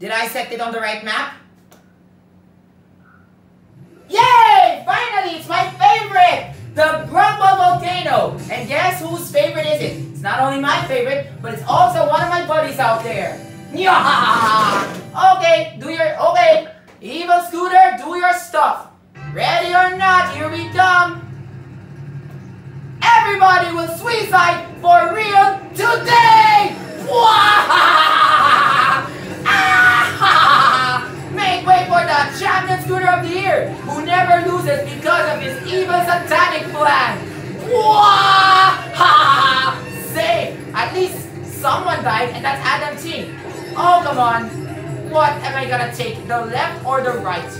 Did I set it on the right map? Yay! Finally, it's my favorite! The Grumble Volcano! And guess whose favorite is it? It's not only my favorite, but it's also one of my buddies out there. Okay, okay. Evil Scooter, do your stuff. Ready or not, here we come. Everybody will suicide for real today! Make way for the champion scooter of the year, who never loses because of his evil satanic plan. Safe! At least someone died, and that's Adam T. Oh, come on. What am I gonna take? The left or the right?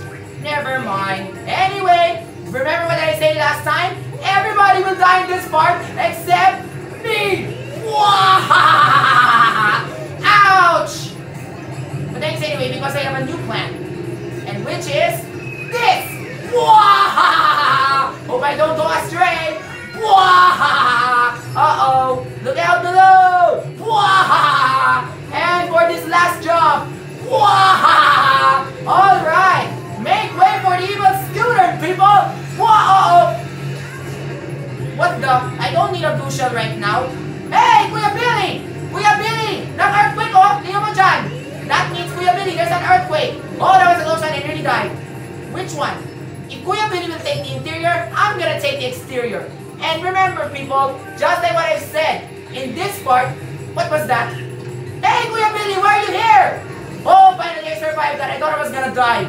Never mind. Anyway, remember what I said last time? Everybody will die in this part except me! Ouch! But thanks anyway, because I have a new plan. And which is this! Hope I don't go astray! Uh-oh! Look out below! And for this last job! Alright! Make way for the evil scooter, people! What the? I don't need a blue shell right now. Hey, Kuya Billy! Kuya Billy! Nag-earthquake, oh! Tingnan mo dyan! That means, Kuya Billy, there's an earthquake! Oh, that was a low shot, I nearly died. Which one? If Kuya Billy will take the interior, I'm gonna take the exterior. And remember, people, just like what I've said, in this part, what was that? Hey, Kuya Billy, why are you here? Oh, finally I survived that. I thought I was gonna die.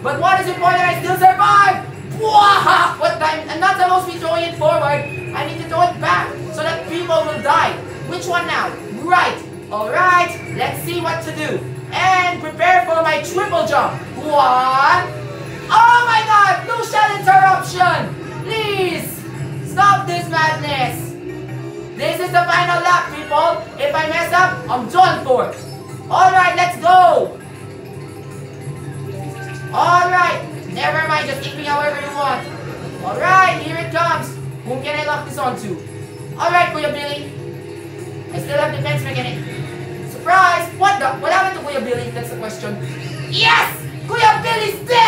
But what is important, I still survived! What time? I'm not supposed to be throwing it forward. I need to throw it back so that people will die. Which one now? Right. Alright, let's see what to do. And prepare for my triple jump. 1. Oh my god! Blue shell interruption! Please! Stop this madness! This is the final lap, people. If I mess up, I'm done for. Alright, let's go! Alright, never mind, just kick me however you want. Alright, here it comes. Whom can I lock this onto? Alright, Kuya Billy. I still have defense mechanic. Surprise! What happened to Kuya Billy? That's the question. Yes! Kuya Billy's dead!